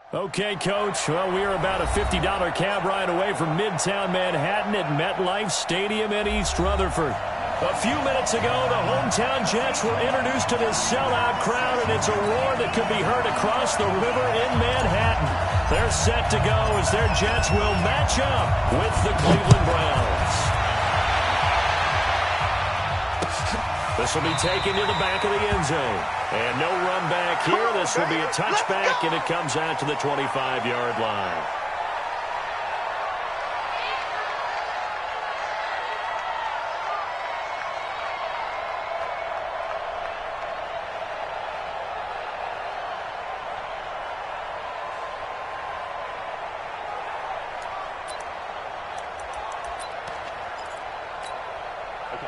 Okay, Coach. Well, we are about a $50 cab ride away from Midtown Manhattan at MetLife Stadium in East Rutherford. A few minutes ago, the hometown Jets were introduced to this sellout crowd, and it's a roar that could be heard across the river in Manhattan. They're set to go as their Jets will match up with the Cleveland Browns. This will be taken to the back of the end zone. And no run back here. This will be a touchback, and it comes out to the 25-yard line.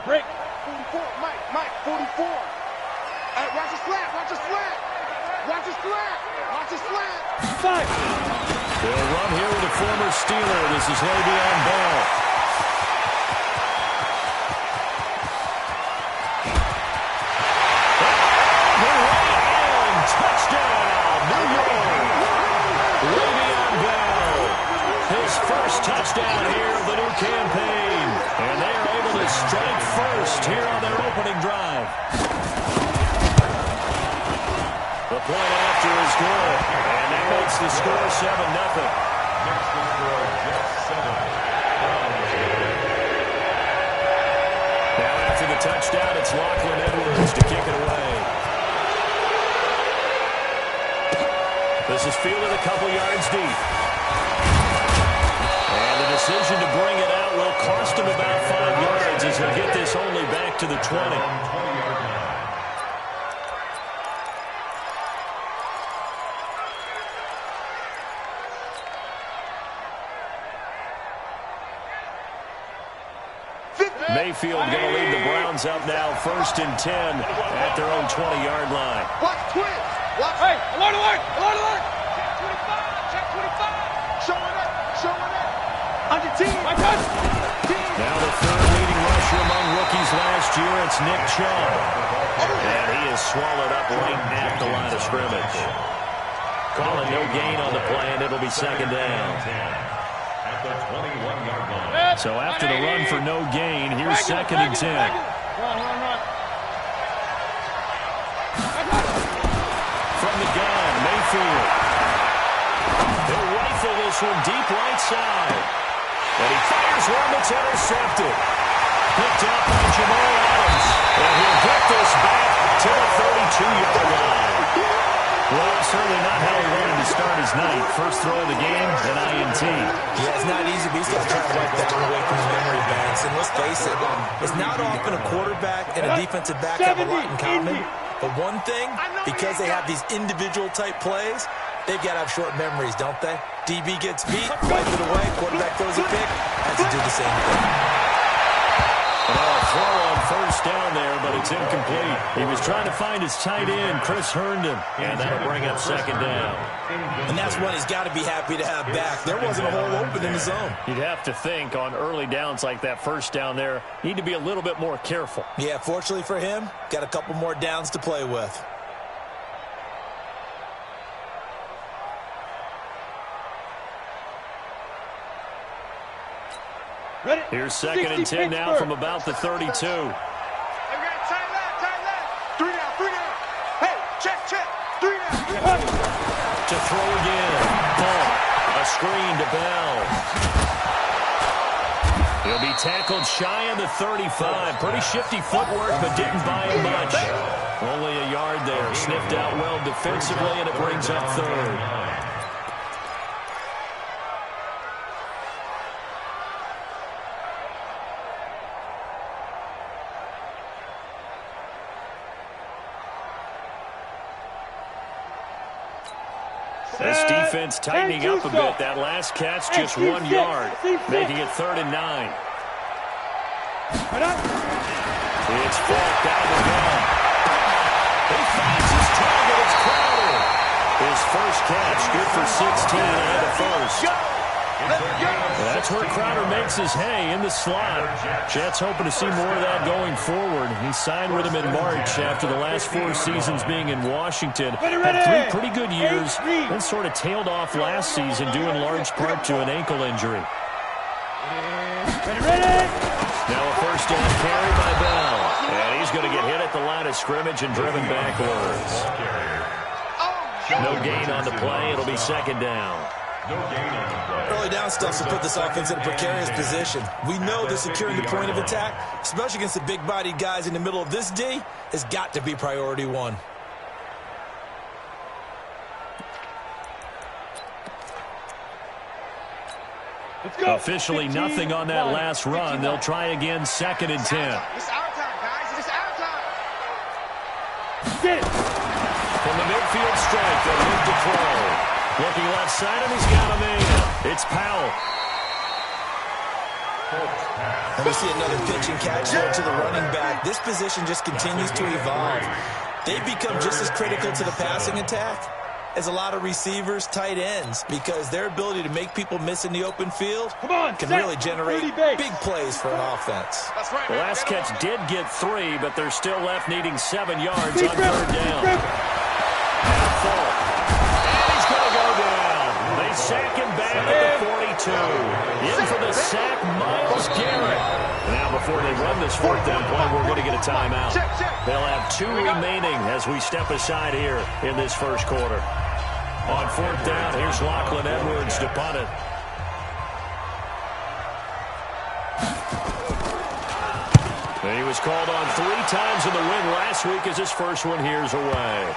Break. 44, Mike, 44. Watch the slant, watch the slant. Watch the slant, watch the slant. 5. They'll run here with a former Steeler. This is Le'Veon Bell. And touchdown, New York. Le'Veon Bell. His first touchdown here of the new campaign. And they are able to strike first here on their opening drive. The point after is good, and that makes the score 7-0. Makes the score just 7. Now after the touchdown, it's Lachlan Edwards to kick it away. This is fielded a couple yards deep. And the decision to bring it out will cost him about 5 yards as he'll get this only back to the 20. Mayfield going to lead the Browns up now, 1st and 10 at their own 20-yard line. Watch twins. Watch. Hey, alert, alert, alert, alert. Check 25. Showing up. On your team. My touch. Now the third leading rusher among rookies last year, it's Nick Chubb. And he is swallowed up right at the line of scrimmage. Calling no gain on the play, and it'll be 2nd down. At the 21-yard line. So after the run for no gain, here's 2nd and 10. Run. From the gun, Mayfield. He'll rifle this one deep right side. And he fires one that's intercepted. Picked up by Jamal Adams. And he'll get this back to the 32-yard line. Well, certainly not how he wanted to start his night. First throw of the game, an INT. Yeah, it's not easy, but he's got to try to wipe that one away from his memory banks. And let's face it, it's not often a quarterback and a defensive back have a lot in common. But one thing, because they have these individual-type plays, they've got to have short memories, don't they? DB gets beat, wipe it away, quarterback throws a pick, has to do the same thing. Throw on 1st down there, but it's incomplete. He was trying to find his tight end, Chris Herndon, and that'll bring up 2nd down. And that's one he's got to be happy to have back. There wasn't a hole open in the zone. You'd have to think on early downs like that 1st down there, need to be a little bit more careful. Yeah, fortunately for him, got a couple more downs to play with. Ready? Here's 2nd and 10 now from about the 32. Hey, we got tight left. 3 down. Hey, check. 3 down. To throw again. Ball. A screen to Bell. He'll be tackled shy of the 35. Pretty shifty footwork, but didn't buy him much. Only a yard there. Sniffed out well defensively, and it brings up 3rd. This defense tightening up a bit. That last catch just 1 yard, making it 3rd and 9. It's Falk out of the gun. He finds his target. It's Crowder. His first catch, good for 16 and a 1st. That's where Crowder makes his hay in the slot. Jets hoping to see more of that going forward. He signed with him in March after the last 4 seasons being in Washington. Had 3 pretty good years, then sort of tailed off last season due in large part to an ankle injury. Now a first down carry by Bell. And he's going to get hit at the line of scrimmage and driven backwards. No gain on the play. It'll be second down. Early down stuff will put this offense in a precarious position. We know that securing the point of attack, especially against the big-bodied guys in the middle of this D, has got to be priority 1. Officially nothing on that last run. They'll try again, 2nd and 10. It's our time, guys. It's our time. From the midfield strike, they'll move to throw. Looking left side, and he's got him in. It's Powell. And we see another pitch and catch here to the running back. This position just continues to evolve. They've become just as critical to the passing attack as a lot of receivers, tight ends, because their ability to make people miss in the open field can really generate big plays for an offense. The last catch did get 3, but they're still left needing 7 yards on 3rd down. And full. And he's going to go down. They sack him back at the 42. In for the sack, Myles Garrett. Now, before they run this 4th down play, we're going to get a timeout. They'll have 2 remaining as we step aside here in this first quarter. On 4th down, here's Lachlan Edwards to punt it. And he was called on 3 times in the win last week as his first one here's away.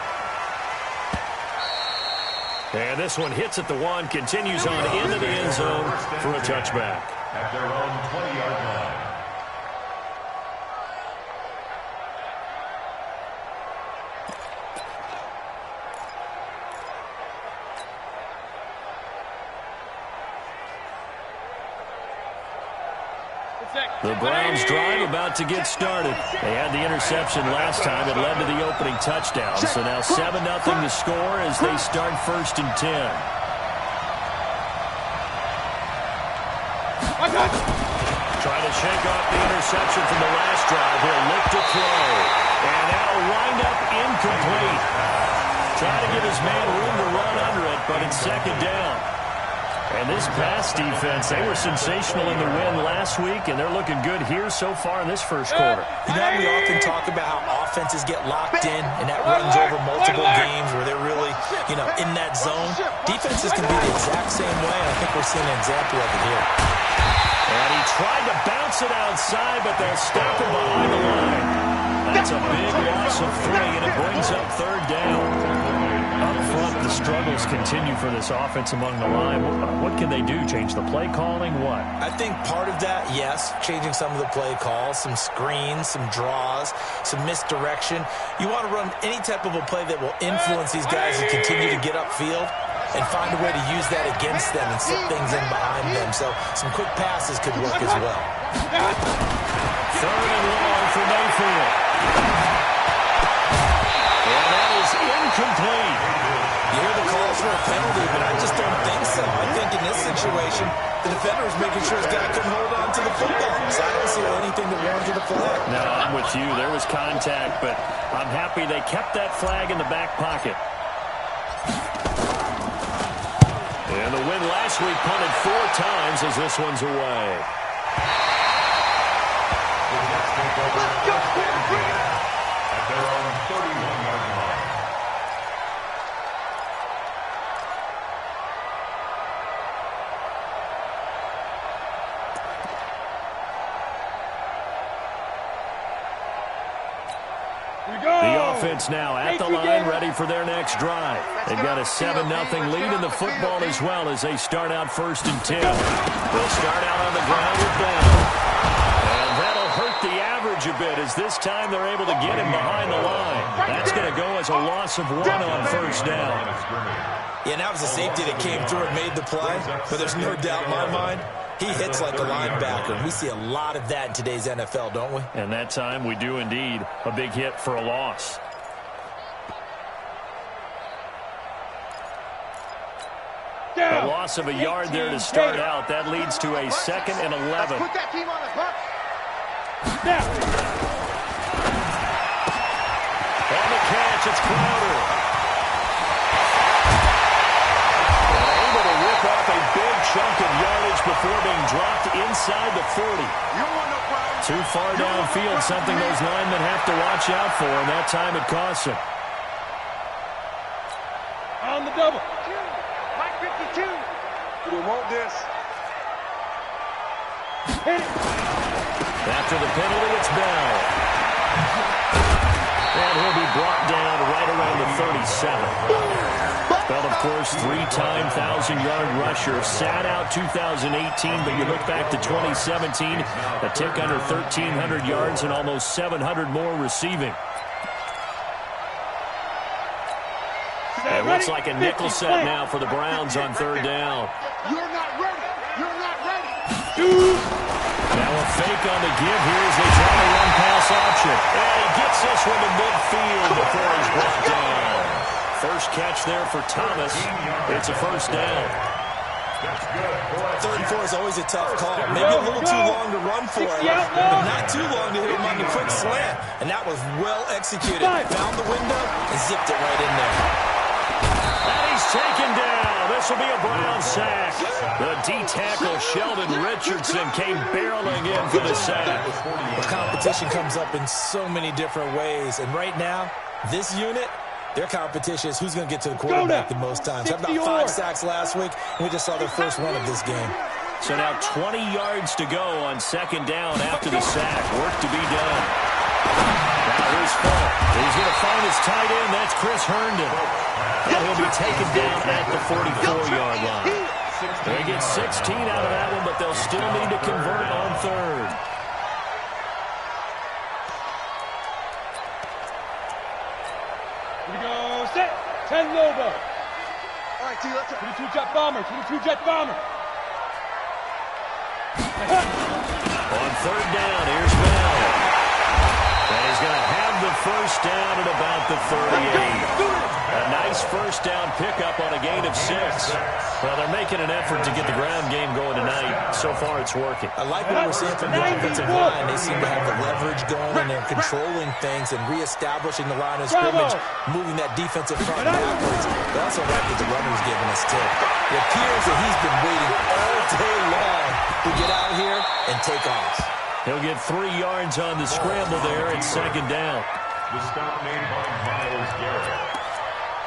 And this one hits at the 1, continues on into the end zone for a touchback. At their own 20-yard line. The Browns drive about to get started. They had the interception last time. It led to the opening touchdown. So now 7-0 to score as they start 1st and 10. Trying to shake off the interception from the last drive. He'll look to throw. And that'll wind up incomplete. Trying to give his man room to run under it, but it's 2nd down. And this pass defense, they were sensational in the win last week, and they're looking good here so far in this first quarter. You know, we often talk about how offenses get locked in, and that runs over multiple games where they're really, in that zone. Defenses can be the exact same way, and I think we're seeing an example of it here. And he tried to bounce it outside, but they'll stop him behind the line. That's a big loss of 3, and it brings up 3rd down. Up front, the struggles continue for this offense among the line. What can they do? Change the play calling? What? I think part of that, yes, changing some of the play calls, some screens, some draws, some misdirection. You want to run any type of a play that will influence these guys to continue to get upfield and find a way to use that against them and slip things in behind them. So some quick passes could work as well. 3rd and long for Mayfield. And that is incomplete. You hear the calls for a penalty, but I just don't think so. I think in this situation, the defender was making sure his guy couldn't hold on to the football. So I don't see anything that warranted a flag. No, I'm with you. There was contact, but I'm happy they kept that flag in the back pocket. And the win last week punted 4 times as this one's away. At their own 31-yard line. The offense now at the line, ready for their next drive. They've got a 7-0 lead in the football as well as they start out 1st and 10. They'll start out on the ground with Bell. And that'll hurt the average a bit as this time they're able to get him behind the line. That's going to go as a loss of 1 on 1st down. Yeah, that was a safety that came through and made the play, but there's no doubt in my mind, he hits like a linebacker. We see a lot of that in today's NFL, don't we? And that time we do indeed. A big hit for a loss. A loss of a yard there to start out. That leads to a 2nd and 11. Put that team on the bus. On the catch, it's Crowder. Able to rip off a big chunk of yardage before being dropped inside the 40. Too far downfield, something those linemen have to watch out for, and that time it costs him. On the double. Mike 52. We want this. Hit it. After the penalty, it's Bell. And he'll be brought down right around the 37. Bell, of course, 3-time 1,000-yard rusher. Sat out 2018, but you look back to 2017, a tick under 1,300 yards and almost 700 more receiving. It looks like a nickel set now for the Browns on 3rd down. You're not ready. You're not ready. Now a fake on the give here as they try to run pass option. And he gets this one to midfield before he's brought down. First catch there for Thomas. It's a 1st down. 3rd and 4 is always a tough call. Maybe a little too long to run for it, but not too long to hit him on the quick slant. And that was well executed. Found the window and zipped it right in there. And he's taken down. This will be a Brown sack. The D-tackle Sheldon Richardson came barreling in for the sack. The competition comes up in so many different ways. And right now, this unit, their competition is who's going to get to the quarterback the most times. Had about 5 sacks last week, and we just saw their first one of this game. So now 20 yards to go on 2nd down after the sack. Work to be done. Now his fault. He's going to find his tight end. That's Chris Herndon. And he'll be taken down at the 44-yard line. They get 16 out of that one, but they'll still need to convert on 3rd. Here we go. Set. 10 Lobo. All right, T, let's go. 22 jet bomber. 22 jet bomber. On 3rd down, here's Bell. And he's going to have the 1st down at about the 38. A nice 1st down pickup on a gain of 6. Well, they're making an effort to get the ground game going tonight. So far, it's working. I like what we're seeing from the offensive line. They seem to have the leverage going, and they're controlling things and reestablishing the line of scrimmage, moving that defensive front backwards. They also like what the runner's giving us, too. It appears that he's been waiting all day long to get out here and take off. He'll get 3 yards on the scramble there at 2nd down. The stop made by Myles Garrett.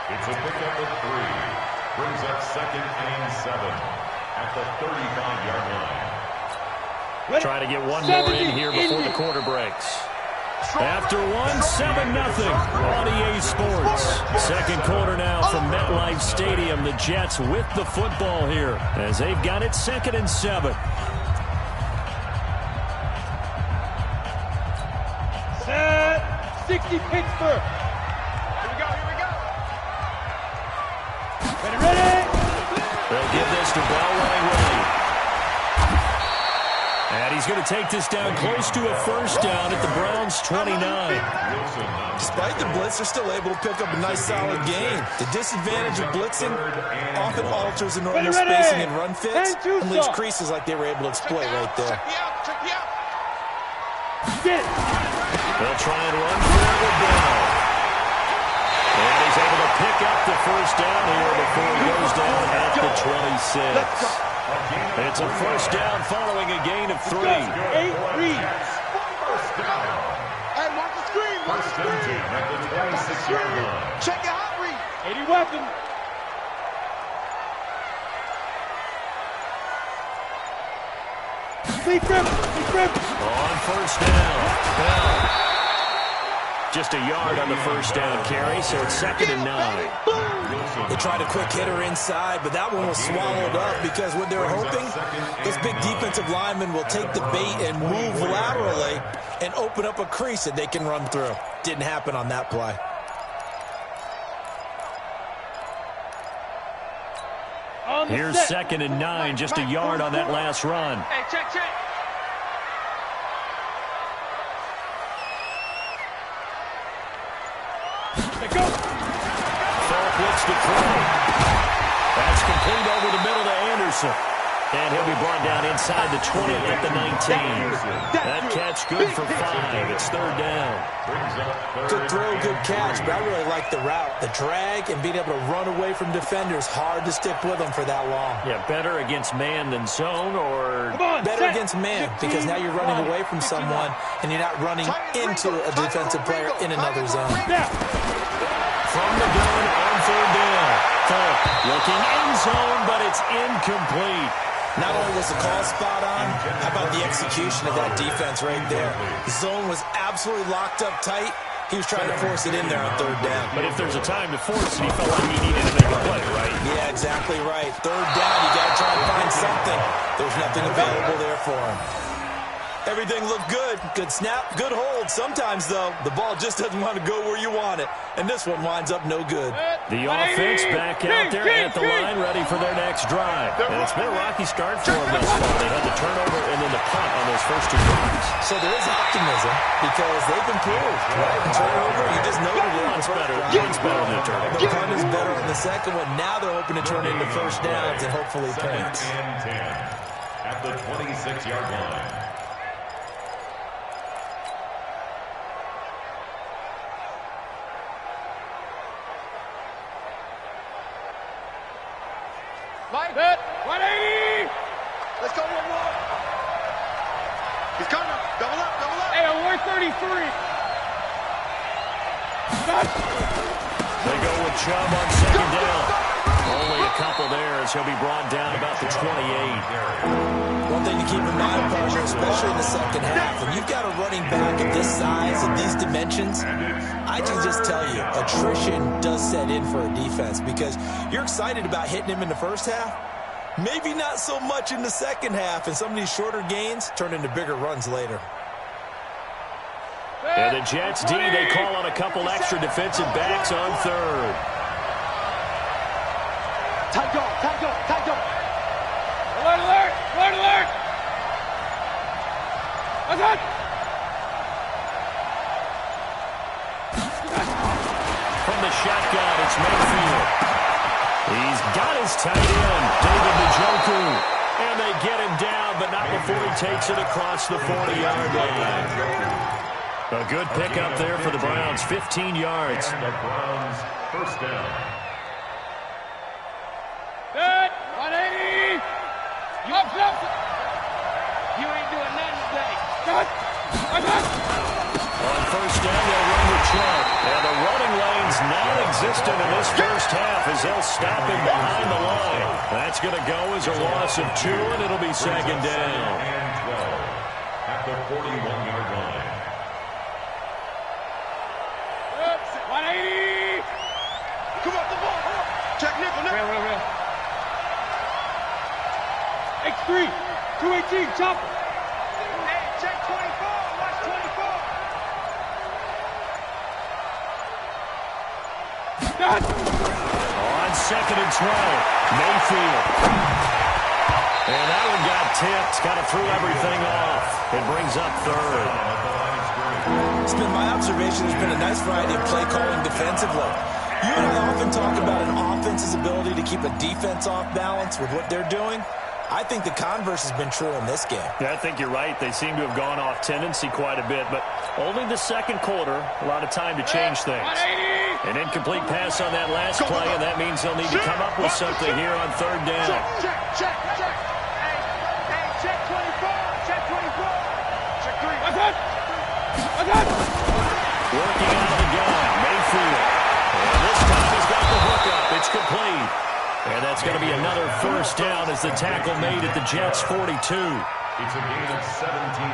It's a pickup of 3. Brings up 2nd and 7 at the 35-yard line. Try to get one more in here before the quarter breaks. After one, 7-0 on EA Sports. 2nd quarter now from MetLife Stadium. The Jets with the football here as they've got it 2nd and 7. Set. 60 Pittsburgh. Here we go. Ready. They'll give this to Bell right away. And he's going to take this down close to a 1st down at the Browns' 29. Despite the blitz, they're still able to pick up a nice, solid game. The disadvantage of blitzing often alters the normal spacing and run fits and leaves creases like they were able to exploit right there. Check me out. Get it. They'll try and run for it with Bell. And he's able to pick up the 1st down here before he goes down at the 26. It's a 1st down following a gain of 3. 8 reads. Hey, watch the screen. Watch the screen. At the 26-yard line. Check your hot read. 80 weapon. Sleep grip. On 1st down. Bell. Just a yard on the 1st down carry, so it's 2nd and 9. They tried a quick hitter inside, but that one was swallowed up because what they're hoping, this big defensive lineman will take the bait and move laterally and open up a crease that they can run through. Didn't happen on that play. Here's 2nd and 9, just a yard on that last run. Hey, check. Falk looks to throw. That's complete over the middle to Wilson. And he'll be brought down inside the 20 at the 19. That catch good for 5. It's third down. Good throw, good catch, but I really like the route. The drag and being able to run away from defenders, hard to stick with them for that long. Yeah, better against man than zone, or better against man, because now you're running away from someone and you're not running into a defensive player in another zone. From the gun on third down. Looking end zone, but it's incomplete. Not only was the call spot on, how about the execution of that defense right there? The zone was absolutely locked up tight. He was trying to force it in there on third down. But if there's a time to force it, he felt like he needed to make a play, right? Yeah, exactly right. Third down, you got to try and find something. There's nothing available there for him. Everything looked good. Good snap, good hold. Sometimes, though, the ball just doesn't want to go where you want it. And this one winds up no good. The offense back out there at the line, ready for their next drive. And it's been a rocky start for them thus far. They had the turnover and then the punt on those first 2 drives. So there is optimism because they've improved, right? And turnover, you just know the Punt's better. Punt's better than the turnover. The punt is better on the second one. Now they're hoping to turn it into first downs and hopefully points. Second and 10 at the 26-yard line. Mike. 180. Let's go, 1-1. He's coming. Double up, double up. Hey, 133. They go with Chubb on second down. Only a couple there as he'll be brought down about the 28. One thing to keep in mind, partner, especially in the second half, when you've got a running back of this size and these dimensions, I can just tell you, attrition does set in for a defense because you're excited about hitting him in the first half. Maybe not so much in the second half, and some of these shorter gains turn into bigger runs later. And the Jets D, they call on a couple extra defensive backs on third. Tight go, tight go, tight go. Alert, alert, alert, alert. What's that? From the shotgun, it's Mayfield. He's got his tight end, David Njoku. And they get him down, but not before he takes it across the 40-yard line. A good pickup there for the Browns, 15 yards. And the Browns first down. Good. 180. Up. You ain't doing nothing today. Good. On first down, they'll run with Chubb. And the running lane's non-existent in this first half as they'll stop him behind the line. That's going to go as a loss of 2, and it'll be second down. And 12 at the 41-yard line. 180. Come on, the ball. Check nickel, nickel. Real. X3. 218. Chopper. Hey, check 24. Watch 24. Good. On second and 12, Mayfield. And that one got tipped. Kind of threw everything off. It brings up third. It's been my observation there's been a nice variety of play calling defensively. You and I often talk about an offense's ability to keep a defense off balance with what they're doing. I think the converse has been true in this game. Yeah, I think you're right. They seem to have gone off tendency quite a bit, but only the second quarter, a lot of time to change things. 180. An incomplete pass on that last play, and that means they'll need to come up with something here on third down. Check. Hey, check 24. Check 24. Check 3. What's that? Working out of the gun, Mayfield. And this time he's got the hook up. It's complete. And that's going to be another first down as the tackle made at the Jets' 42. It's a gain of 17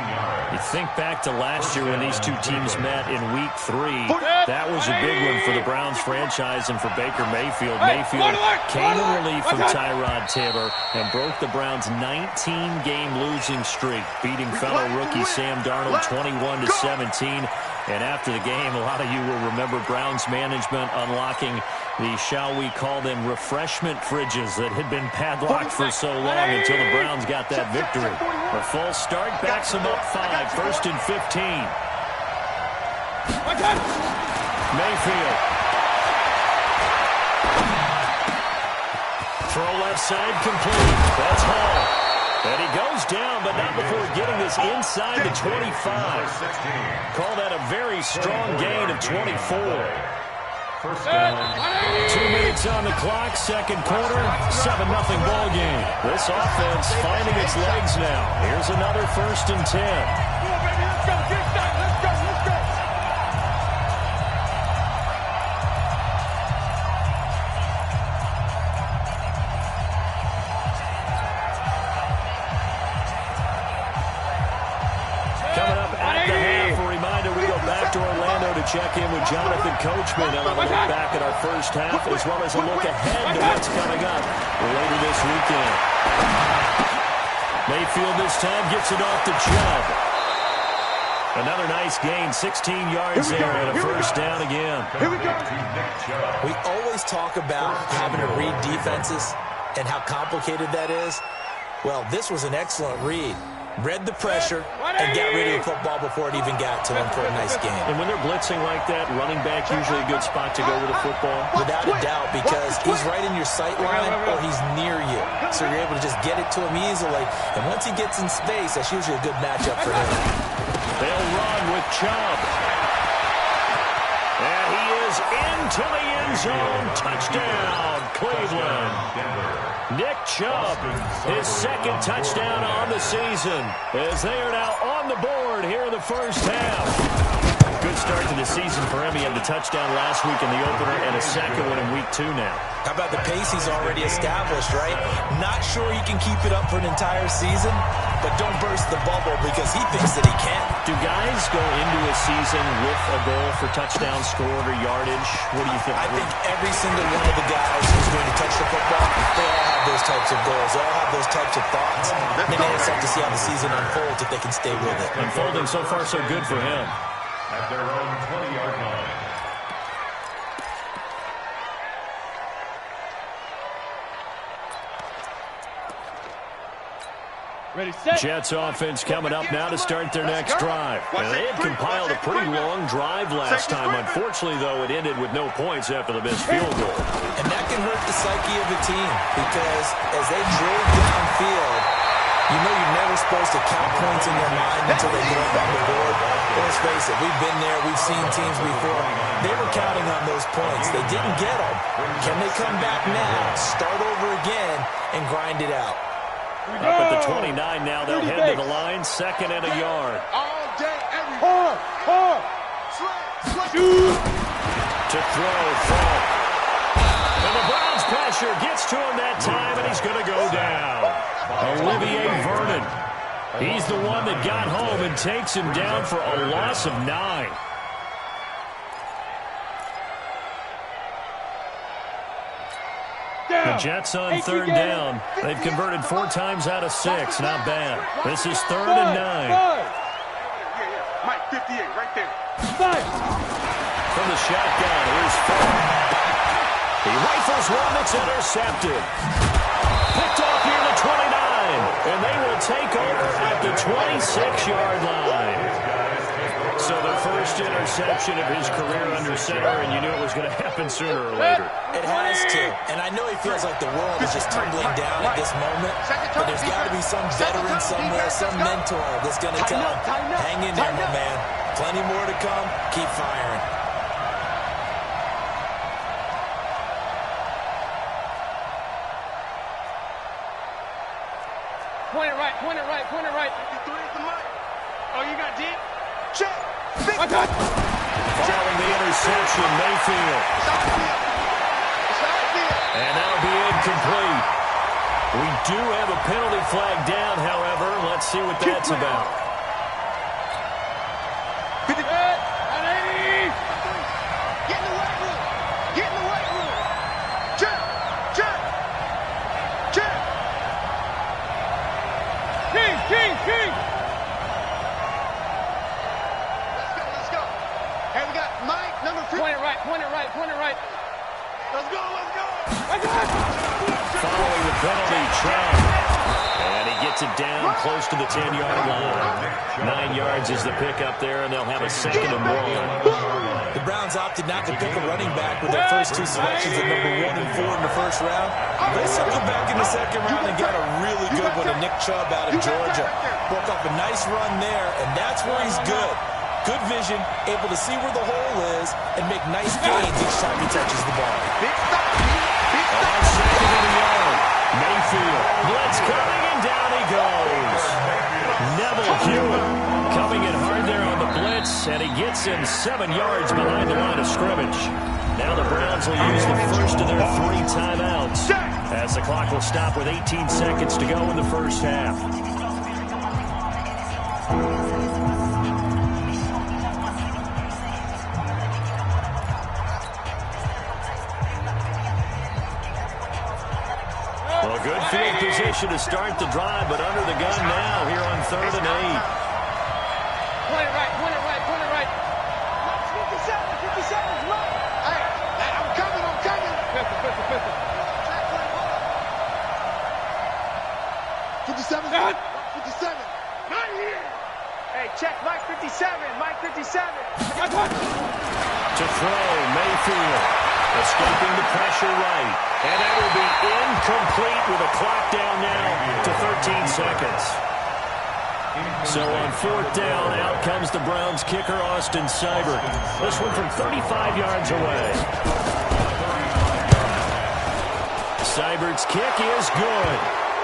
yards. You think back to last year when these two teams met in Week 3. That was a big one for the Browns franchise and for Baker Mayfield. Mayfield came in relief from Tyrod Taylor and broke the Browns' 19-game losing streak, beating fellow rookie Sam Darnold 21-17. And after the game, a lot of you will remember Browns management unlocking the, shall we call them, refreshment fridges that had been padlocked for so long until the Browns got that victory. A false start backs them up 5, first and 15. Mayfield. Throw left side complete. That's Hall. And he goes down, but not before getting this inside the 25. Call that a very strong gain of 24. 2 minutes on the clock, second quarter, 7-0 ball game. This offense finding its legs now. Here's another 1st and 10. Come on, baby, let's go. Get started. Let's go. Let's go. Coming up at the half, a reminder, we go back to Orlando to check in with Jonathan Coachman and have a look back at our first half, as well as a look ahead to what's coming up later this weekend. Mayfield this time gets it off to Chubb. Another nice gain, 16 yards there, and a first down again. We always talk about having to read defenses and how complicated that is. Well, this was an excellent read. Read the pressure and got rid of the football before it even got to him for a nice game. And when they're blitzing like that, running back usually a good spot to go with the football. Without a doubt, because he's right in your sight line or he's near you. So you're able to just get it to him easily. And once he gets in space, that's usually a good matchup for him. They'll run with Chubb. And he is into the end zone. Touchdown, Cleveland. Nick Chubb, his second touchdown on the season, as they are now on the board here in the first half. Good start to the season for him. He had the touchdown last week in the opener and a second one in week 2 now. How about the pace he's already established, right? Not sure he can keep it up for an entire season, but don't burst the bubble because he thinks that he can. Do guys go into a season with a goal for touchdown scored or yardage? What do you think? I think every single one of the guys who's going to touch the football, they all have those types of goals. They all have those types of thoughts. And they just have to see how the season unfolds if they can stay with it. Unfolding so far so good for him. At their own 20-yard line. Ready, set. Jets offense coming up now to start their next drive. And they had compiled a pretty long drive last time. Unfortunately, though, it ended with no points after the missed field goal. And that can hurt the psyche of a team because as they drove downfield, you know you're never supposed to count points in your mind until they get up on the board. Let's face it, we've been there. We've seen teams before. They were counting on those points. They didn't get them. Can they come back now, start over again, and grind it out? Up at the 29 now, they'll head to the line, 2nd and a yard. All day, every Hard. To throw, Falk. And the Browns pressure gets to him that time, and he's going to go down. Olivier Vernon. He's the one that got home and takes him down for a loss of 9. The Jets on 3rd down. They've converted 4 times out of 6. Not bad. This is 3rd and 9. Mike, 58, right there. From the shotgun, here's Falk. He rifles one that's intercepted. Picked off here at the 29. And they will take over at the 26-yard line. So the first interception of his career under center, and you knew it was going to happen sooner or later. It has to. And I know he feels like the world is just tumbling down at this moment, but there's got to be some veteran somewhere, some mentor that's going to tell him, hang in there, my man. Plenty more to come. Keep firing. Point it right. Oh, you got deep? Check. I got Following the interception, Mayfield. And that'll be incomplete. We do have a penalty flag down, however. Let's see what that's about. Get in the weight room. Get in the weight room. Check. King. Let's go. Hey, we got Mike, number 3. Point it right. Let's go. I got Following the penalty, Chubb. And he gets gets it down close to the 10-yard line. 9 yards is the pickup there, and they'll have a 2nd and 1. The Browns opted not to pick a running back with their first 2 selections at number 1 and 4 in the first round. They circled back in the second round and got a really good one to Nick Chubb out of Georgia. Broke up a nice run there, and that's where he's good. Good vision, able to see where the hole is, and make nice gains each time he touches the ball. On 2nd and a yard, Mayfield. Blitz coming, and down he goes. Neville Hewitt coming in hard there on the blitz, and he gets him 7 yards behind the line of scrimmage. Now the Browns will use the first of their 3 timeouts, as the clock will stop with 18 seconds to go in the first half. Well, good field position to start the drive, but under the gun now here on 3rd and 8. Point it right, point it right, point it right. 57, 57, right. Hey, I'm coming, I'm coming. Pistol. 57, 57. Not here. Hey, check Mike 57, Mike 57. To throw, Mayfield. Escaping the pressure right. And that will be incomplete with a clock down now to 13 seconds. So on 4th down, out comes the Browns kicker, Austin Seibert. This one from 35 yards away. Seibert's kick is good.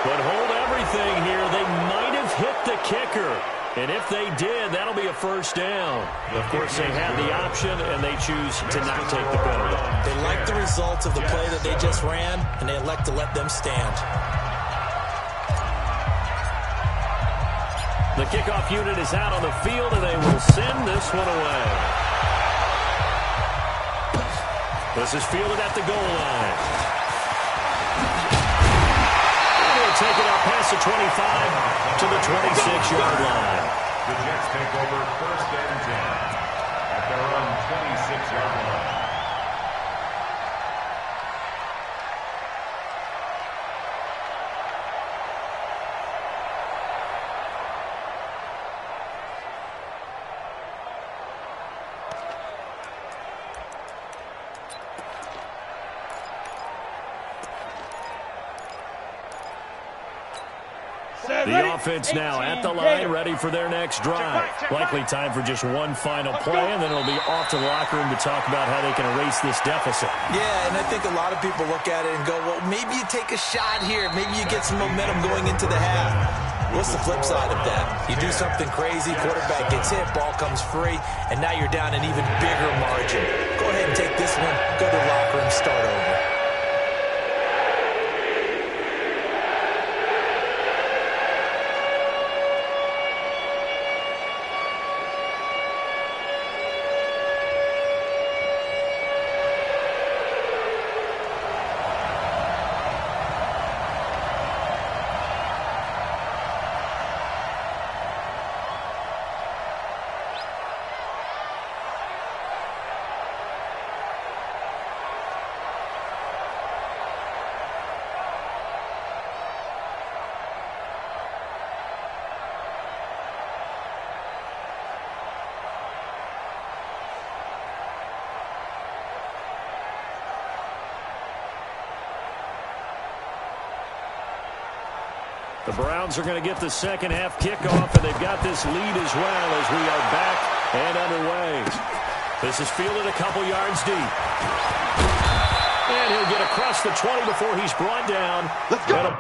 But hold everything here. They might have hit the kicker. And if they did, that'll be a 1st down. Of course, they had the option, and they choose to not take the penalty. They like the results of the play that they just ran, and they elect to let them stand. The kickoff unit is out on the field, and they will send this one away. This is fielded at the goal line. And he'll take it up past the 25 to the 26-yard line. The Jets take over 1st and 10 at their own 26-yard line. The offense now at the line, ready for their next drive. Likely time for just one final play, and then it'll be off to the locker room to talk about how they can erase this deficit. Yeah, and I think a lot of people look at it and go, well, maybe you take a shot here. Maybe you get some momentum going into the half. What's the flip side of that? You do something crazy, quarterback gets hit, ball comes free, and now you're down an even bigger margin. Go ahead and take this one, go to the locker room, start over. The Browns are going to get the second half kickoff, and they've got this lead as well as we are back and underway. This is fielded a couple yards deep. And he'll get across the 20 before he's brought down. Let's go.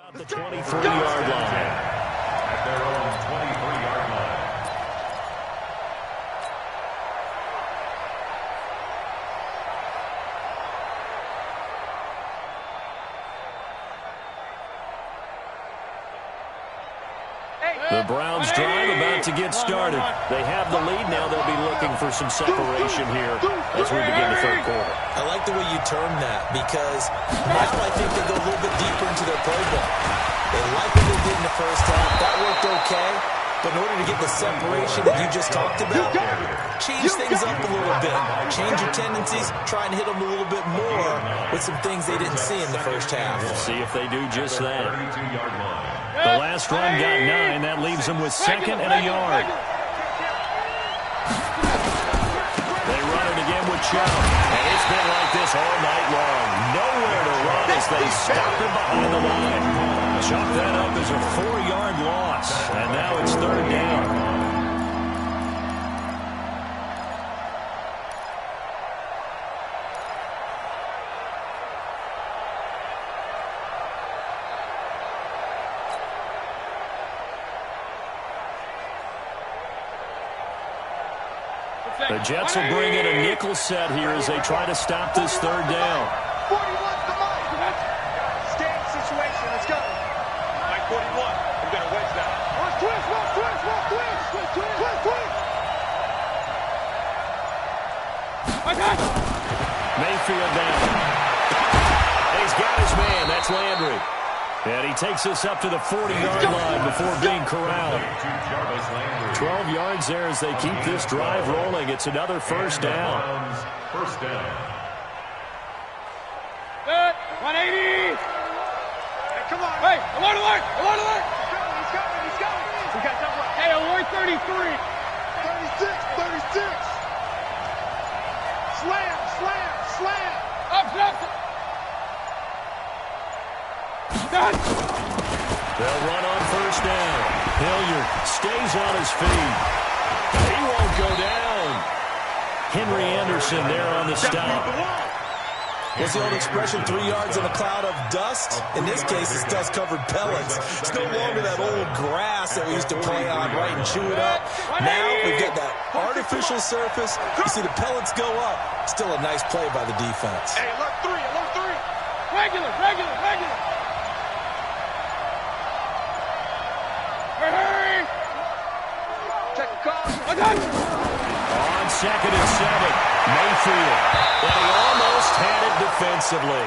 About the 23-yard line. At their own 23-yard line. The Browns drive about to get started. They have the lead now. They'll be looking for some separation here as we begin the third quarter. I like the way you term that because now I think they go a little bit deeper into their playbook. They like what they did in the first half. That worked okay. But in order to get the separation that you just talked about, change things up a little bit. Change your tendencies. Try and hit them a little bit more with some things they didn't see in the first half. We'll see if they do just that. The last run got 9. That leaves them with 2nd and a yard. They run it again with Chow. And it's been like this all night long. Nowhere to run as they stop him behind the line. Chalk that up as a 4-yard loss. And now it's 3rd down. The Jets will bring in a nickel set here as they try to stop this 3rd down. 41's the mic. Game situation. Let's go. Mike 41. We're going to wedge that. Twist. Mayfield down. He's got his man. That's Landry. And he takes us up to the 40-yard line before being corralled. 12 yards there as they keep this drive rolling. It's another 1st down. First down. 180. Hey, come on. Hey, alert, alert, alert, alert. He's going. We got that one. Hey, alert 33. 36. Slam. Up. Done. They'll run on 1st down. Hilliard stays on his feet. He won't go down. Henry Anderson there on the stop. What's the old expression, 3 yards in a cloud of dust? In this case, it's dust-covered pellets. It's no longer that old grass that we used to play on, right, and chew it up. Now we've got that artificial surface. You see the pellets go up. Still a nice play by the defense. Hey, alert 3. Regular. Hurry. Check the call. On 2nd and 7, Mayfield. But he almost had it defensively.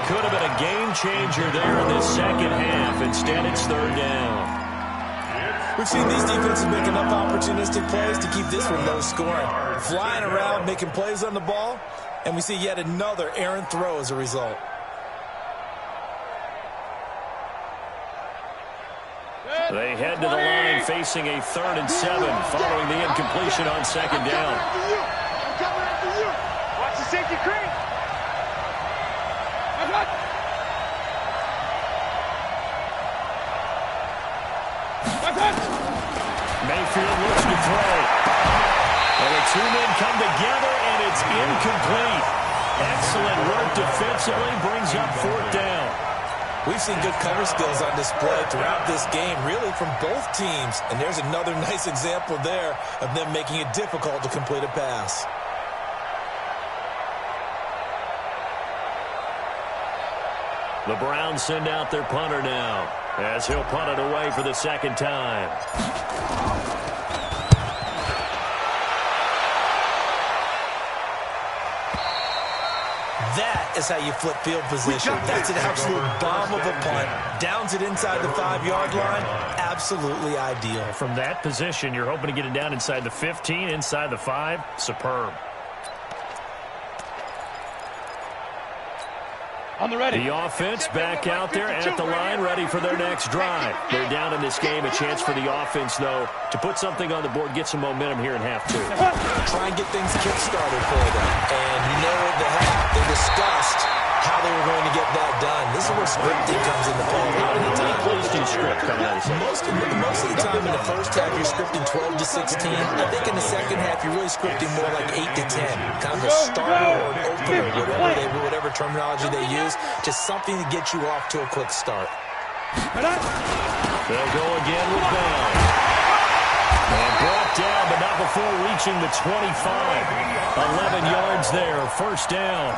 Could have been a game changer there in this 2nd half. Instead, it's 3rd down. We've seen these defenses make enough opportunistic plays to keep this one low scoring. Flying around, making plays on the ball, and we see yet another errant throw as a result. They head to the line facing a 3rd and 7 following the incompletion on 2nd down. I'm coming after you. Watch the safety creep. Mayfield looks to throw. And the 2 men come together, and it's incomplete. Excellent work defensively, brings up 4th down. We've seen good cover skills on display throughout this game, really from both teams. And there's another nice example there of them making it difficult to complete a pass. The Browns send out their punter now, as he'll punt it away for the 2nd time. That is how you flip field position. That's an absolute bomb of a punt. Downs it inside the 5-yard line. Absolutely ideal. From that position, you're hoping to get it down inside the 15, inside the 5. Superb. On the ready. The offense back out there at the line, ready for their next drive. They're down in this game. A chance for the offense, though, to put something on the board, get some momentum here in half 2. Try and get things kick-started for them. And you know at the half, they discussed how they were going to get that done. This is where scripting comes into play. How many plays do you script coming out of the Most of the time in the first half, you're scripting 12 to 16. I think in the second half, you're really scripting more like 8 to 10. Kind of a starter or an opener, whatever terminology they use. Just something to get you off to a quick start. They'll go again with Bell. And brought down, but not before reaching the 25. 11 yards there, first down.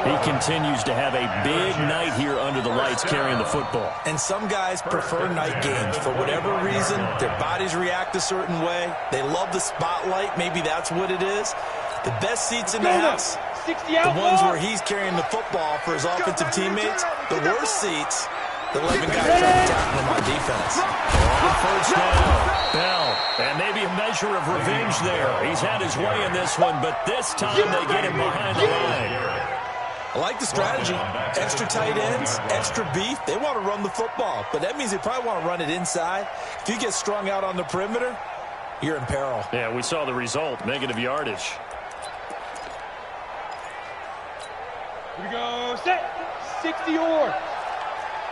He continues to have a big night here under the lights carrying the football. And some guys prefer night games. For whatever reason, their bodies react a certain way. They love the spotlight. Maybe that's what it is. The best seats in the house, the ones where he's carrying the football for his offensive teammates. The worst seats, the 11 guys trying to tackle him on defense. On first down, Bell. And maybe a measure of revenge there. He's had his way in this one, but this time they get him behind the line. I like the strategy. Extra tight ends, extra beef. They want to run the football, but that means they probably want to run it inside. If you get strung out on the perimeter, you're in peril. Yeah, we saw the result, negative yardage. Here we go, set, 60 or.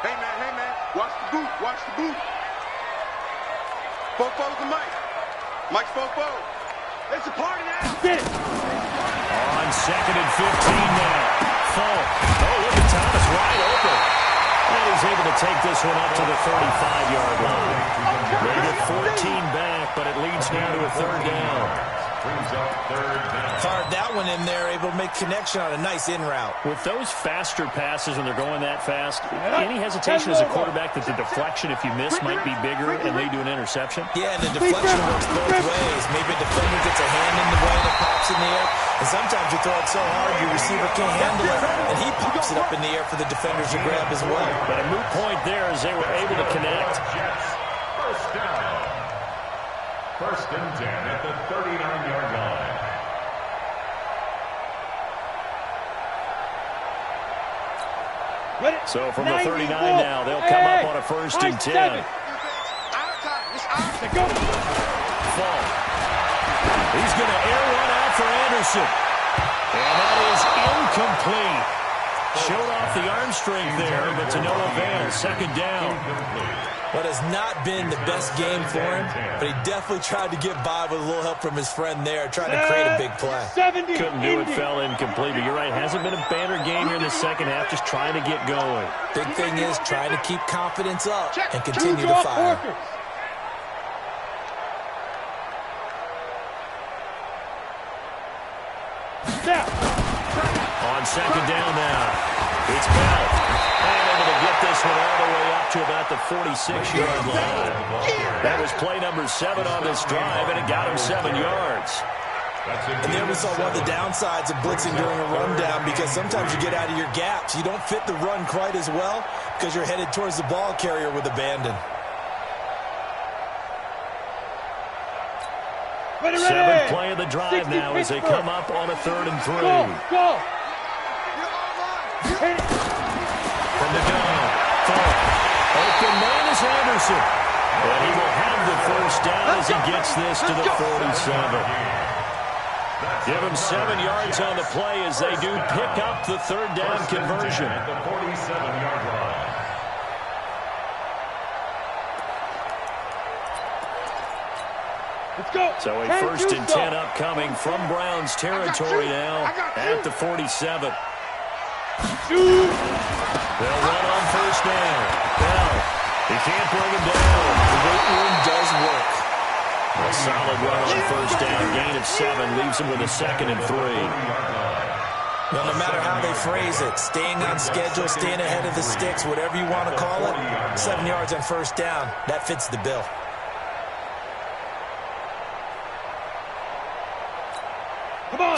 Hey, man, watch the boot, watch the boot. Fofo's the mic. Mike's Fofo. It's a party now. Get it. On second and 15 now. Full. Oh, look at Thomas wide open. And he's able to take this one up to the 35-yard line. They get 14 back, but it leads now to a third down. Brings up third down. Fired that one in there, able to make connection on a nice in route. With those faster passes when they're going that fast, any hesitation as a quarterback that the deflection, if you miss, might be bigger and lead to an interception? Yeah, and the deflection works both ways. Maybe a defender gets a hand in the way that pops in the air, and sometimes you throw it so hard your receiver can't handle it, and he pops it up in the air for the defenders to grab as well. But a moot point there as they were able to connect. First down. First and 10 at the 39-yard line. So from the 39 now, they'll come up on a first and 10. Out of time. It's out. Go. Fall. He's going to air one out for Anderson. And that is incomplete. Showed off the arm strength there, but to no avail. Second down. What has not been the best game for him, but he definitely tried to get by with a little help from his friend there, trying to create a big play. Couldn't do it, fell incomplete. But you're right, hasn't been a banner game here in the second half, just trying to get going. Big thing is trying to keep confidence up and continue to fire. On second down now, it's Bell. And able to get this one all the way up to about the 46-yard line. That was play number 7 on this drive, and it got him 7 yards. And there we saw one of the downsides of blitzing during a rundown, because sometimes you get out of your gaps. You don't fit the run quite as well because you're headed towards the ball carrier with abandon. Seventh play of the drive now as they come up on a 3rd and 3. Go. From the gun, open man is Anderson. And he will have the first down as he gets this to the 47. Give him 7 yards on the play as they do pick up the 3rd down conversion. At the 47-yard line. Let's go. So a 1st and 10 upcoming from Browns territory now at the 47. They'll run on first down. Bell, he can't bring him down. The weight room does work. A solid run on first down. Gain of 7 leaves him with a 2nd and 3. Well, no matter how they phrase it, staying on schedule, staying ahead of the sticks, whatever you want to call it, 7 yards on first down, that fits the bill.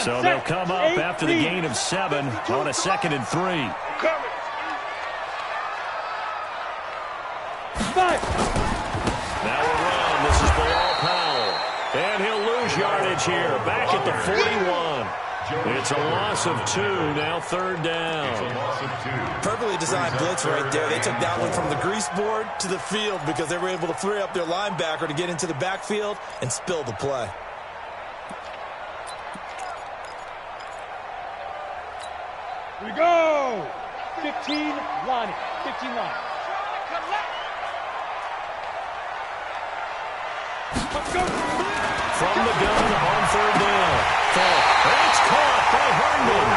So they'll come up after the gain of 7 on a 2nd and 3. Now a run. This is Bilal Powell. And he'll lose yardage here. Back at the 41. It's a loss of 2. Now 3rd down. Perfectly designed blitz right there. They took that one from the grease board to the field because they were able to free up their linebacker to get into the backfield and spill the play. Here we go. 15 line. 15 line. Let's go. From the gun on 3rd down. It's caught by Herndon.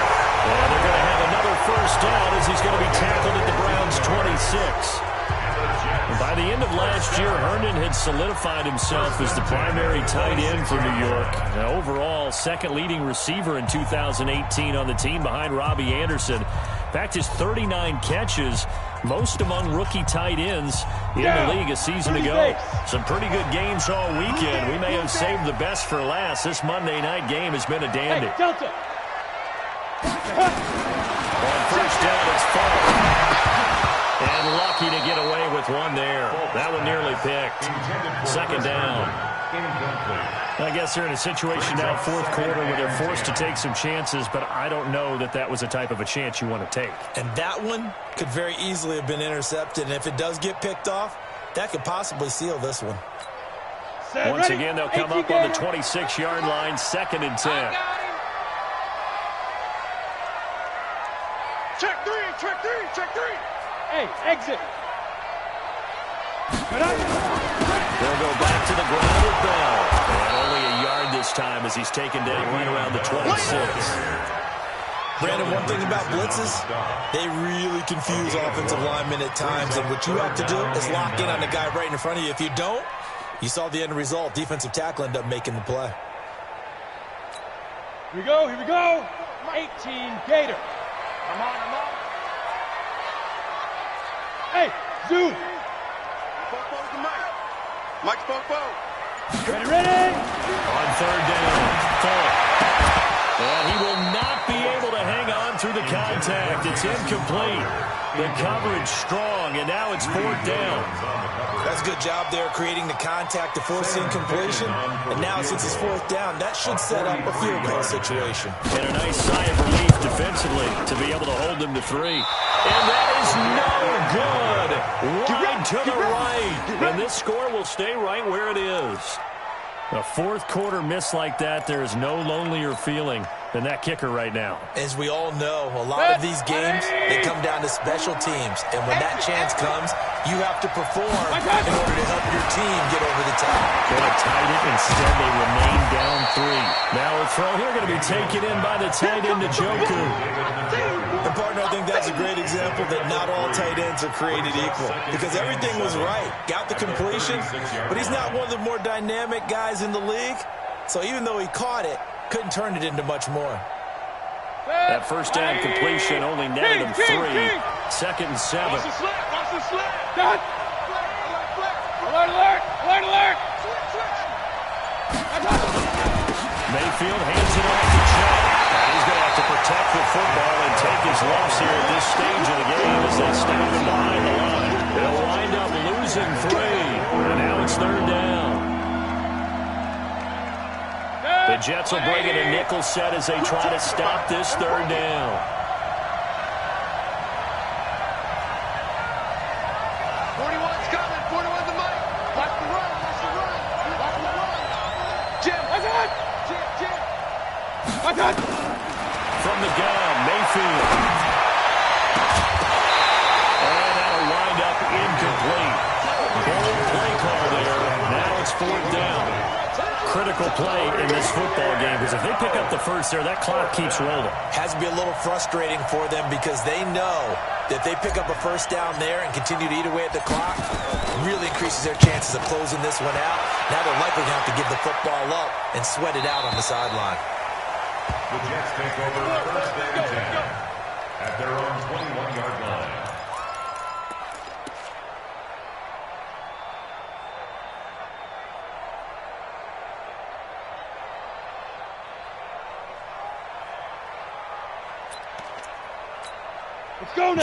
And they're going to have another first down as he's going to be tackled at the Browns' 26. By the end of last year, Herndon had solidified himself as the primary tight end for New York. Now, overall, second leading receiver in 2018 on the team behind Robbie Anderson. In fact, his 39 catches, most among rookie tight ends in the league a season ago. Some pretty good games all weekend. We may have saved the best for last. This Monday night game has been a dandy. Hey, Delta. On first down, it's Falk. And lucky to get away with one there. That one nearly picked. Second down. I guess they're in a situation now, fourth quarter, where they're forced to take some chances, but I don't know that that was the type of a chance you want to take. And that one could very easily have been intercepted, and if it does get picked off, that could possibly seal this one. Once again, they'll come up on the 26-yard line, 2nd and 10. Check three, check three, check three. Hey, exit. They'll go back to the ground with Bell. And only a yard this time as he's taken down right around the 26. Brandon, one thing about blitzes, they really confuse offensive linemen at times, and what you have to do is lock in on the guy right in front of you. If you don't, you saw the end result. Defensive tackle ended up making the play. Here we go, here we go. 18 Gator. I'm on. Hey, Zoo. Four to Mike. Mike's four. Ready? On third down, Falk. And he will not be able to hang on through the contact. It's incomplete. The coverage strong, and now it's 4th down. That's a good job there creating the contact to force incompletion. And now since it's 4th down, that should set up a field goal situation. And a nice sigh of relief defensively to be able to hold them to 3. And that is no good. Wide to the right. And this score will stay right where it is. A fourth quarter miss like that, there is no lonelier feeling than that kicker right now. As we all know, a lot of these games, they come down to special teams. And when that chance comes, you have to perform in order to help your team get over the top. Going to tight it. Instead, they remain down 3. Now a throw here going to be taken in by the tight end, Njoku. And partner, I think that's a great example that not all tight ends are created equal. Because everything was right. Got the completion, but he's not one of the more dynamic guys in the league. So even though he caught it, couldn't turn it into much more. That first down completion only netted him 3. 2nd and 7. Watch the slap, watch the slap. Done. Alert. Mayfield hands it off to Chubb. He's going to have to protect the football and take his lumps here at this stage of the game as they stop him behind the line. They'll wind up losing 3. And now it's 3rd down. The Jets will bring in a nickel set as they try to stop this 3rd down. 41's coming, 41's the money. Watch the run. Jim. From the gun, Mayfield. And that'll wind up incomplete. Bold play call there. Now it's 4th down. Critical play in this football game, because if they pick up the first there, that clock keeps rolling. Has to be a little frustrating for them because they know that if they pick up a first down there and continue to eat away at the clock, really increases their chances of closing this one out. Now they're likely to have to give the football up and sweat it out on the sideline. The Jets take over 1st and 10 at their own 21-yard line.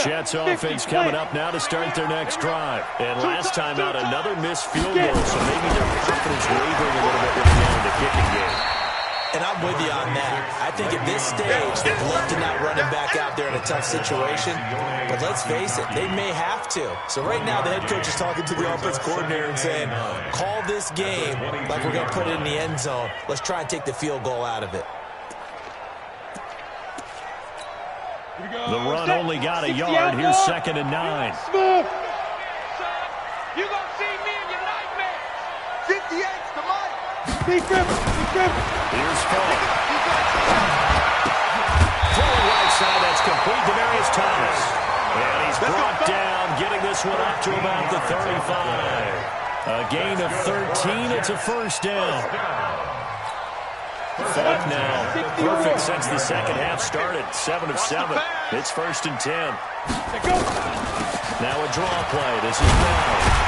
Jets offense coming up now to start their next drive. And last time out, another missed field goal, so maybe their confidence wavering a little bit when they get in the kicking game. And I'm with you on that. I think at this stage, they'd love to not run him back out there in a tough situation. But let's face it, they may have to. So right now, the head coach is talking to the offense coordinator and saying, call this game like we're going to put it in the end zone. Let's try and take the field goal out of it. The run only got a yard. Here's 2nd and 9. Smooth. You gonna see me in your nightmares. 58's the money. Big River. Here's Falk. Throwing right side, that's complete. Demaryius Thomas. And he's brought down, getting this this one up to about the 35. A gain of 13. It's a first down. Fourth now. Perfect since the second half started. 7 of 7. It's 1st and 10. Now a draw play. This is Brown.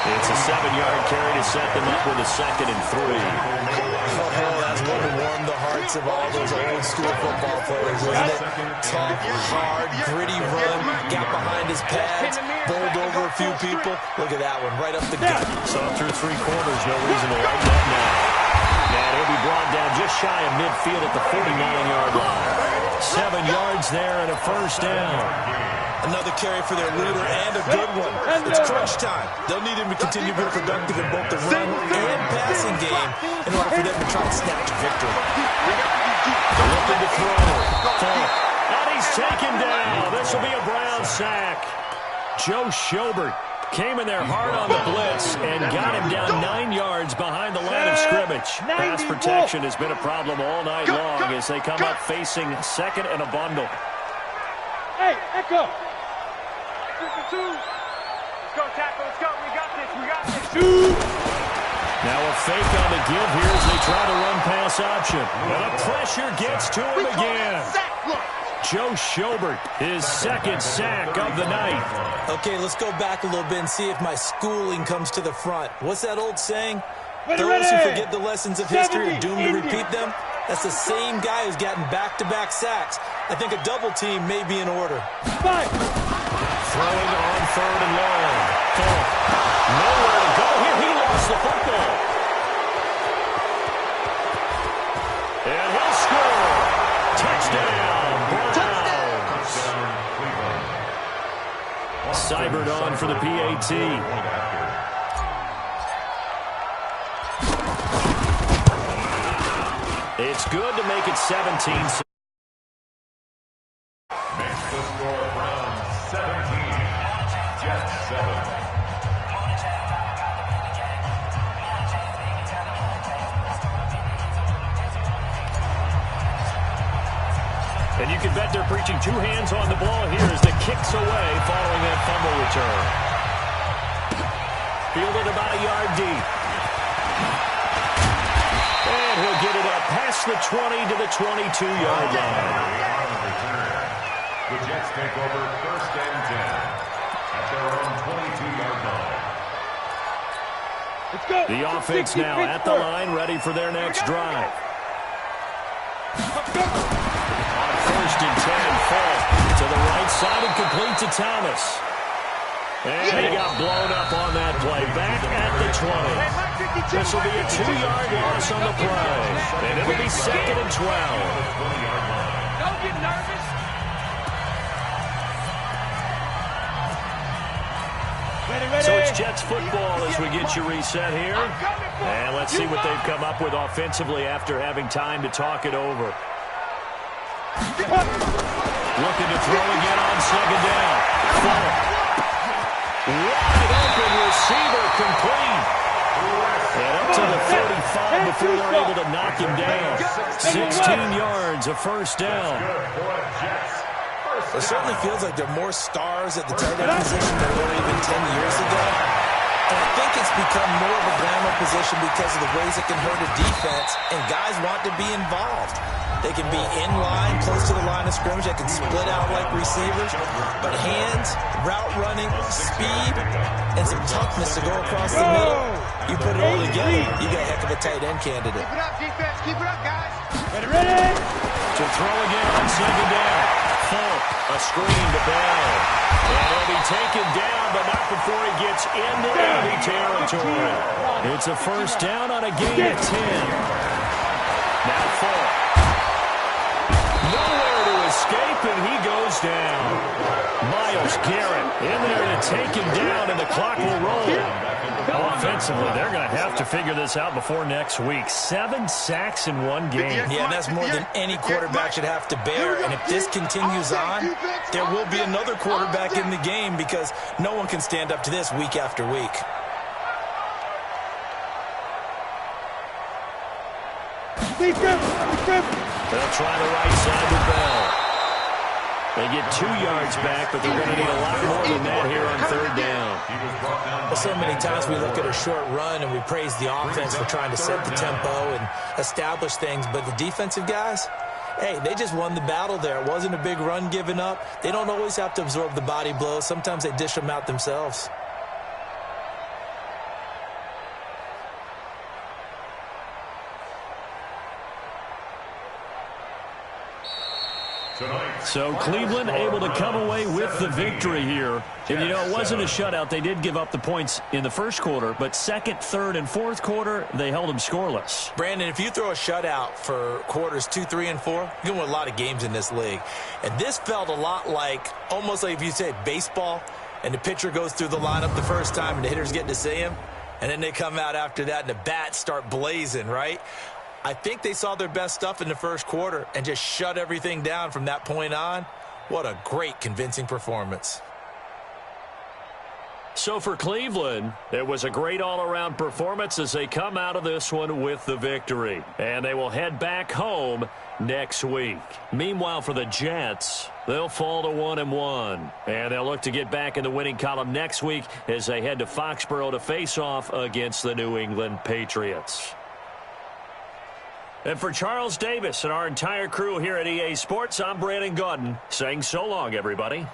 It's a 7-yard carry to set them up with a 2nd and 3. Oh, that's going to warm the hearts of all those old school football players, isn't it? Tough, hard, gritty run, got behind his pads, bowled over a few people. Look at that one, right up the gut. Saw through 3 quarters, no reason to lighten up now. And he'll be brought down just shy of midfield at the 49-yard line. 7 yards there and a first down. Another carry for their leader and a good one. It's crunch time. They'll need him to continue being productive in both the run and passing game in order for them to try and snatch a victory. Looking to throw. And he's taken down. This will be a Brown sack. Joe Schobert came in there hard on the blitz and got him down 9 yards behind the line of scrimmage. Pass protection has been a problem all night long as they come up facing 2nd and a bundle. Hey, Echo. 52. Let's go, tackle. Let's go. We got this. We got this. Now a fake on the give here as they try to run pass option. But the pressure gets to him again. Joe Schobert, his 2nd sack of the night. Okay, let's go back a little bit and see if my schooling comes to the front. What's that old saying? Those who forget the lessons of history are doomed to repeat them. That's the same guy who's gotten back-to-back sacks. I think a double team may be in order. Throwing on 3rd and long. Nowhere to go here. He lost the football. And he'll score. Touchdown, Browns. Seibert on for the PAT. It's good to make it 17. Makes the score Browns 17, Jets 7. And you can bet they're preaching 2 hands on the ball here as the kick's away following that fumble return. Fielded about a yard deep. And he'll get it up past the 20 to the 22-yard line. The Jets take over 1st and 10 at their own 22-yard line. Let's go. The offense now at the line, ready for their next drive. On 1st and 10, Fall to the right side and complete to Thomas. And he got blown up on that play. Back at the 20. This will be a 2-yard loss on the play. And it'll be 2nd and 12. Don't get nervous. So it's Jets football as we get you reset here. And let's see what they've come up with offensively after having time to talk it over. Looking to throw again on 2nd down. Wide open receiver complete. And up to the 35 before they're able to knock him down. 16 yards, a first down. It certainly feels like there are more stars at the tight end position than there were even 10 years ago. And I think it's become more of a glamour position because of the ways it can hurt a defense, and guys want to be involved. They can be in line, close to the line of scrimmage. They can split out like receivers. But hands, route running, speed, and some toughness to go across the middle, you put it all together, you got a heck of a tight end candidate. Keep it up, defense. Keep it up, guys. Ready? To throw again on 2nd down. A screen to Bell. And he'll be taken down, but not before he gets into enemy territory. It's a first down on a gain of 10. Now Fall. Nowhere to escape, and he goes down. Myles Garrett in there to take him down, and the clock will roll. Offensively, they're going to have to figure this out before next week. 7 sacks in 1 game. Yeah, and that's more than any quarterback should have to bear. And if this continues on, there will be another quarterback in the game because no one can stand up to this week after week. They'll try the right side with Bell. They get 2 yards back, but they're going to need a lot more than that here on third down. Well, so many times we look at a short run and we praise the offense for trying to set the tempo and establish things, but the defensive guys, hey, they just won the battle there. It wasn't a big run given up. They don't always have to absorb the body blows. Sometimes they dish them out themselves. So Cleveland able to come away with the victory here. And, you know, it wasn't a shutout. They did give up the points in the first quarter, but second, third, and fourth quarter, they held them scoreless. Brandon, if you throw a shutout for quarters 2, 3, and 4, you can win a lot of games in this league. And this felt a lot like, almost like if you say baseball, and the pitcher goes through the lineup the first time and the hitters get to see him, and then they come out after that and the bats start blazing, right? I think they saw their best stuff in the first quarter and just shut everything down from that point on. What a great, convincing performance. So for Cleveland, it was a great all-around performance as they come out of this one with the victory. And they will head back home next week. Meanwhile, for the Jets, they'll fall to 1-1. And they'll look to get back in the winning column next week as they head to Foxborough to face off against the New England Patriots. And for Charles Davis and our entire crew here at EA Sports, I'm Brandon Gaudin saying so long, everybody.